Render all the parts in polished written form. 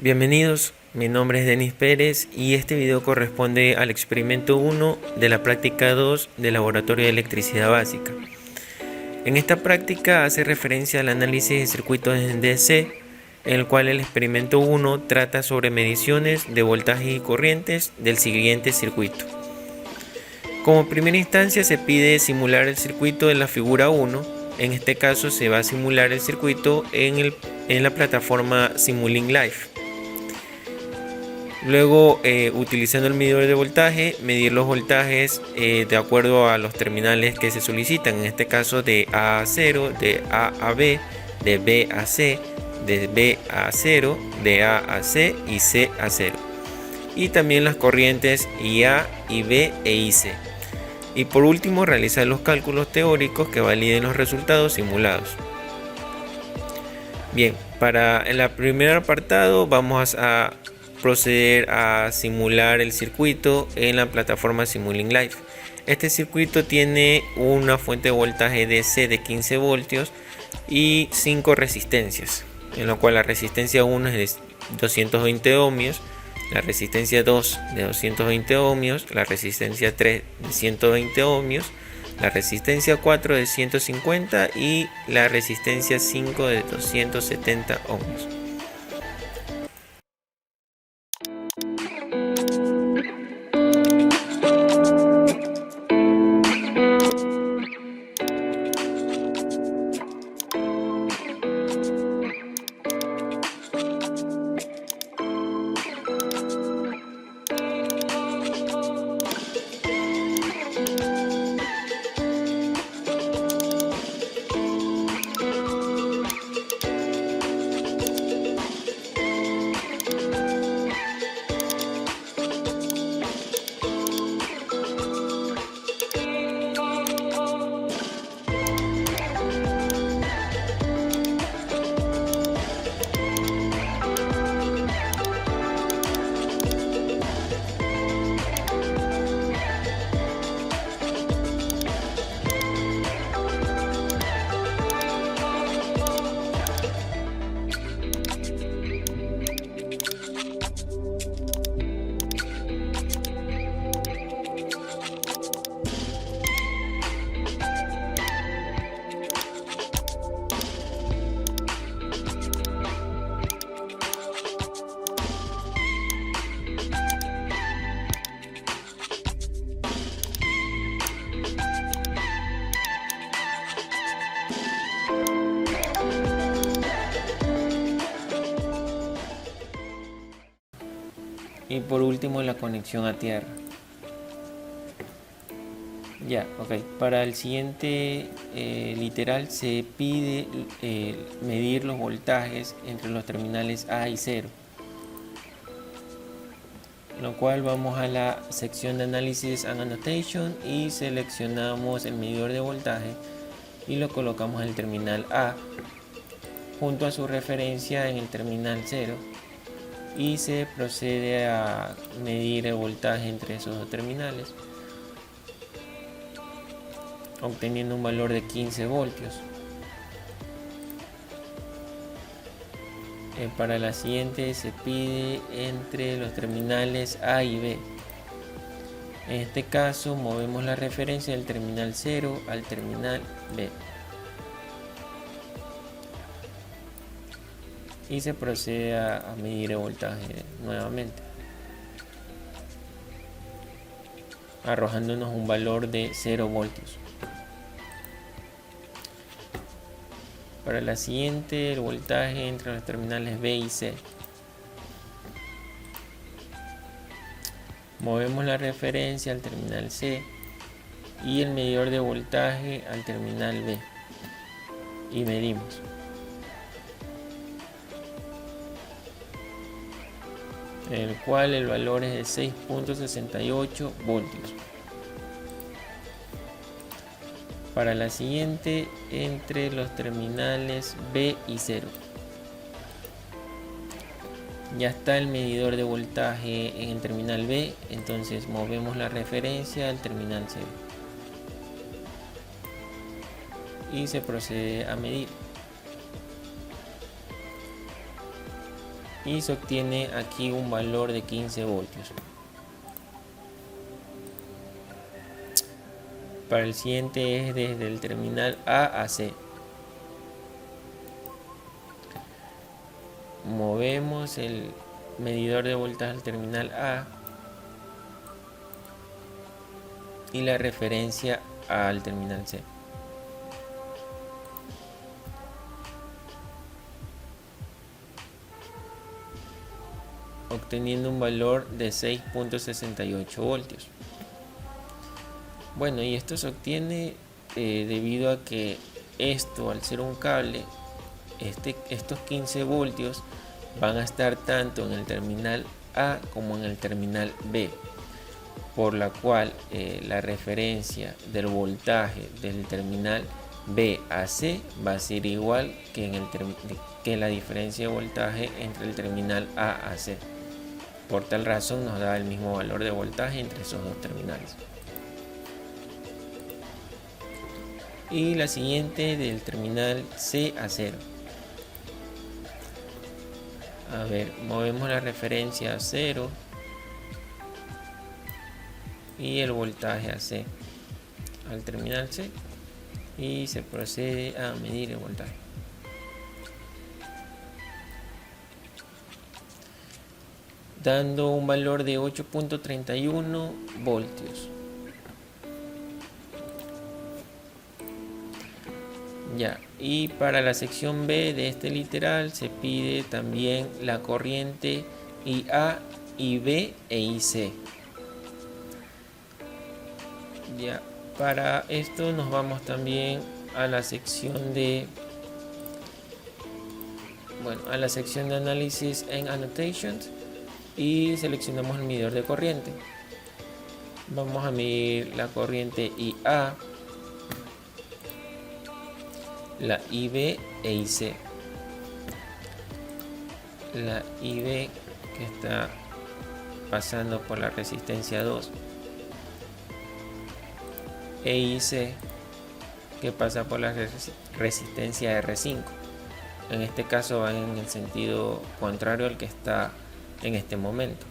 Bienvenidos, mi nombre es Denis Pérez y este video corresponde al experimento 1 de la práctica 2 del Laboratorio de Electricidad Básica. En esta práctica hace referencia al análisis de circuitos en DC, en el cual el experimento 1 trata sobre mediciones de voltajes y corrientes del siguiente circuito. Como primera instancia se pide simular el circuito en la figura 1. En este caso se va a simular el circuito en la plataforma Simulink Live. Luego, utilizando el medidor de voltaje, medir los voltajes de acuerdo a los terminales que se solicitan, en este caso de A a 0, de A a B, de B a C, de B a 0, de A a C y C a 0. Y también las corrientes IA, IB e IC. Y por último, realizar los cálculos teóricos que validen los resultados simulados. Bien, para el primer apartado vamos a proceder a simular el circuito en la plataforma Simulink Live. Este circuito tiene una fuente de voltaje DC de 15 voltios y 5 resistencias, en lo cual la resistencia 1 es de 220 ohmios, la resistencia 2 de 220 ohmios, la resistencia 3 de 120 ohmios, la resistencia 4 de 150 y la resistencia 5 de 270 ohmios. Y por último, la conexión a tierra. Para el siguiente literal se pide medir los voltajes entre los terminales A y 0. Lo cual vamos a la sección de Analysis and Annotation y seleccionamos el medidor de voltaje y lo colocamos en el terminal A junto a su referencia en el terminal 0. Y se procede a medir el voltaje entre esos dos terminales, obteniendo un valor de 15 voltios. Para la siguiente se pide entre los terminales A y B. En este caso movemos la referencia del terminal 0 al terminal B. Y se procede a medir el voltaje nuevamente, arrojándonos un valor de 0 voltios. Para la siguiente, el voltaje entre los terminales B y C. Movemos la referencia al terminal C y el medidor de voltaje al terminal B y medimos. En el cual el valor es de 6.68 voltios. Para la siguiente, entre los terminales B y 0. Ya está el medidor de voltaje en el terminal B, entonces movemos la referencia al terminal 0. Y se procede a medir. y se obtiene aquí un valor de 15 voltios. Para el siguiente es desde el terminal A a C. Movemos el medidor de voltaje al terminal A y la referencia al terminal C. Obteniendo un valor de 6.68 voltios. Bueno, y esto se obtiene debido a que esto, al ser un cable, estos 15 voltios van a estar tanto en el terminal A como en el terminal B, por la cual la referencia del voltaje del terminal B a C va a ser igual que la diferencia de voltaje entre el terminal A a C. Por tal razón nos da el mismo valor de voltaje entre esos dos terminales. Y la siguiente del terminal C a 0. A ver, movemos la referencia a 0 y el voltaje a C al terminal C y se procede a medir el voltaje. Dando un valor de 8.31 voltios. Ya, y para la sección B de este literal se pide también la corriente IA, IB e IC. Ya, para esto nos vamos también a la sección de análisis en annotations y seleccionamos el medidor de corriente. Vamos a medir la corriente IA, la IB e IC. La IB que está pasando por la resistencia 2 e IC que pasa por la resistencia R5. En este caso van en el sentido contrario al que está en este momento.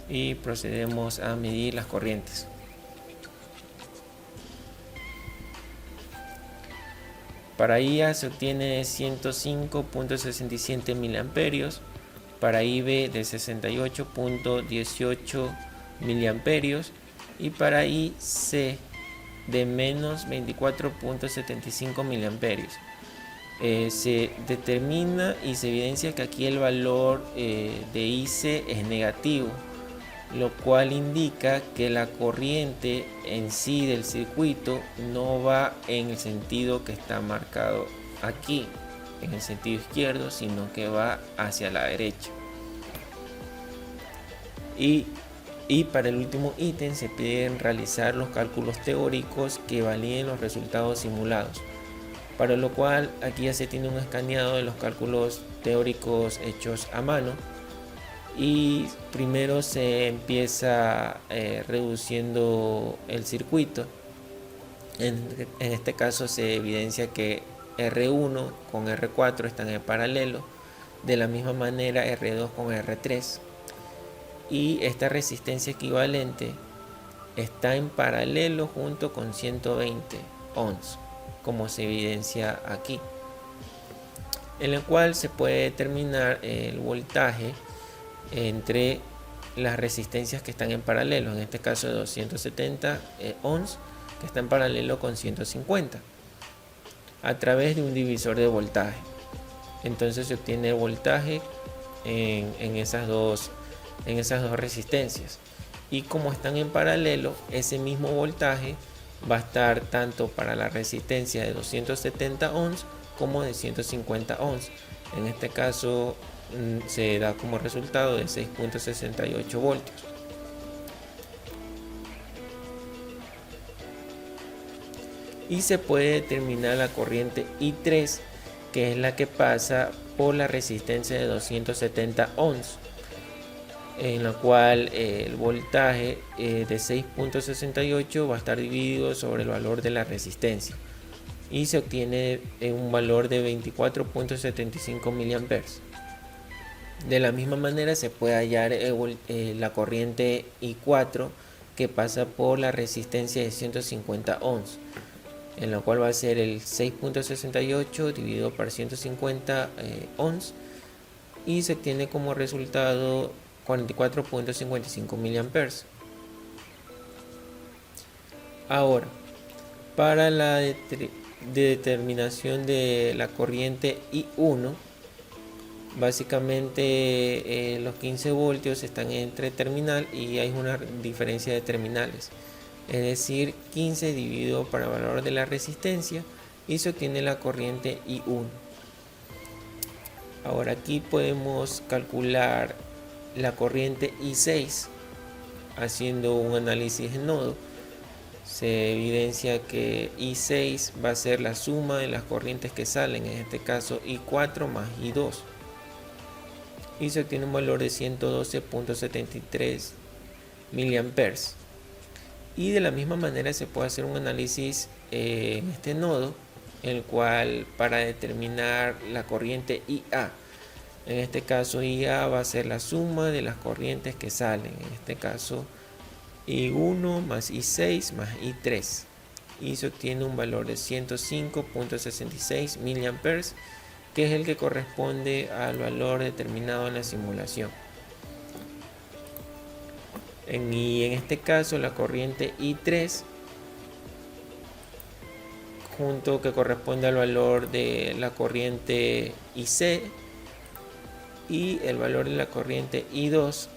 Y procedemos a medir las corrientes. Para IA se obtiene 105.67 mA, para IB de 68.18 mA y para IC de menos 24.75 mA. Se determina y se evidencia que aquí el valor de IC es negativo, lo cual indica que la corriente en sí del circuito no va en el sentido que está marcado aquí, en el sentido izquierdo, sino que va hacia la derecha. Y para el último ítem se piden realizar los cálculos teóricos que validen los resultados simulados, para lo cual aquí ya se tiene un escaneado de los cálculos teóricos hechos a mano. Y primero se empieza reduciendo el circuito. En este caso se evidencia que R1 con R4 están en paralelo, de la misma manera R2 con R3, y esta resistencia equivalente está en paralelo junto con 120 ohms, como se evidencia aquí, en el cual se puede determinar el voltaje entre las resistencias que están en paralelo, en este caso de 270 ohms que está en paralelo con 150, a través de un divisor de voltaje. Entonces se obtiene voltaje en esas dos resistencias, y como están en paralelo, ese mismo voltaje va a estar tanto para la resistencia de 270 ohms como de 150 ohms. En este caso se da como resultado de 6.68 voltios. Y se puede determinar la corriente I3, que es la que pasa por la resistencia de 270 ohms, en la cual el voltaje de 6.68 va a estar dividido sobre el valor de la resistencia. y se obtiene un valor de 24.75 mA. De la misma manera se puede hallar la corriente I4 que pasa por la resistencia de 150 ohms, en la cual va a ser el 6.68 dividido por 150 ohms y se obtiene como resultado 44.55 mA. Ahora, para la determinación de la corriente I1, básicamente los 15 voltios están entre terminal y hay una diferencia de terminales, es decir, 15 dividido por el valor de la resistencia y se obtiene la corriente I1. Ahora aquí podemos calcular la corriente I6 haciendo un análisis en nodo. Se evidencia que I6 va a ser la suma de las corrientes que salen, en este caso I4 más I2, y se obtiene un valor de 112.73 mA. Y de la misma manera se puede hacer un análisis en este nodo, el cual para determinar la corriente IA, en este caso IA va a ser la suma de las corrientes que salen, en este caso I1 más I6 más I3, y se obtiene un valor de 105.66 mA, que es el que corresponde al valor determinado en la simulación. Y en este caso la corriente I3, junto que corresponde al valor de la corriente IC y el valor de la corriente I2,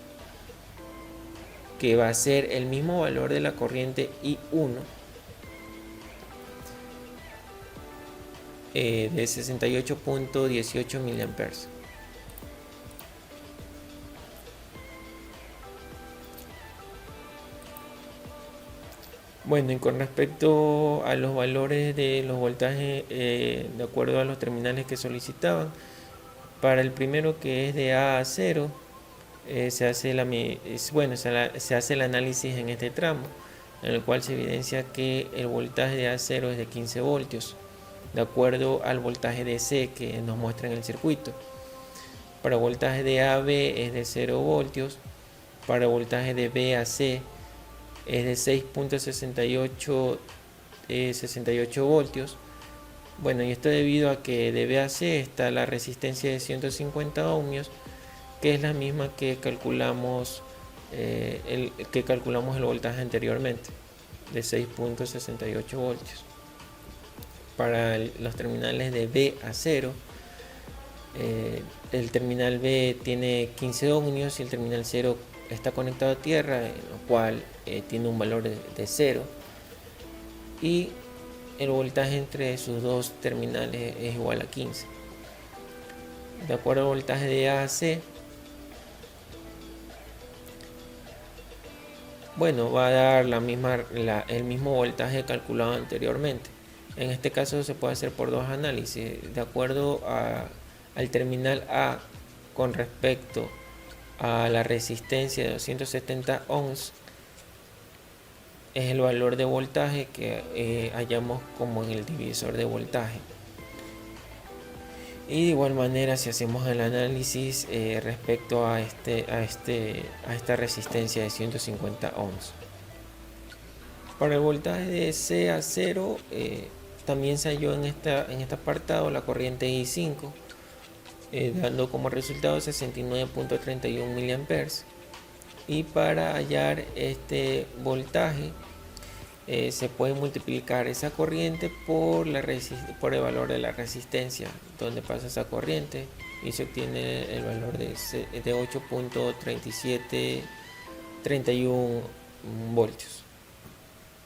que va a ser el mismo valor de la corriente I1 de 68.18 mA. Bueno, y con respecto a los valores de los voltajes de acuerdo a los terminales que solicitaban, para el primero, que es de A a 0, se hace el análisis en este tramo, en el cual se evidencia que el voltaje de A0 es de 15 voltios, de acuerdo al voltaje de C que nos muestra en el circuito. Para voltaje de AB es de 0 voltios, para voltaje de B a C es de 6.68 voltios. Bueno, y esto debido a que de B a C está la resistencia de 150 ohmios, que es la misma que calculamos el voltaje anteriormente, de 6.68 voltios. Para los terminales de B a 0, el terminal B tiene 15 ohmios y el terminal 0 está conectado a tierra, lo cual tiene un valor de 0, y el voltaje entre sus dos terminales es igual a 15. De acuerdo al voltaje de A a C, bueno, va a dar el mismo voltaje calculado anteriormente. En este caso se puede hacer por dos análisis. De acuerdo al terminal A con respecto a la resistencia de 270 ohms, es el valor de voltaje que hallamos como en el divisor de voltaje. Y de igual manera, si hacemos el análisis respecto a esta resistencia de 150 ohms. Para el voltaje de C a 0, también se halló en este apartado la corriente I5, dando como resultado 69.31 mA. Y para hallar este voltaje, se puede multiplicar esa corriente por el valor de la resistencia donde pasa esa corriente, y se obtiene el valor de 8.3731 voltios.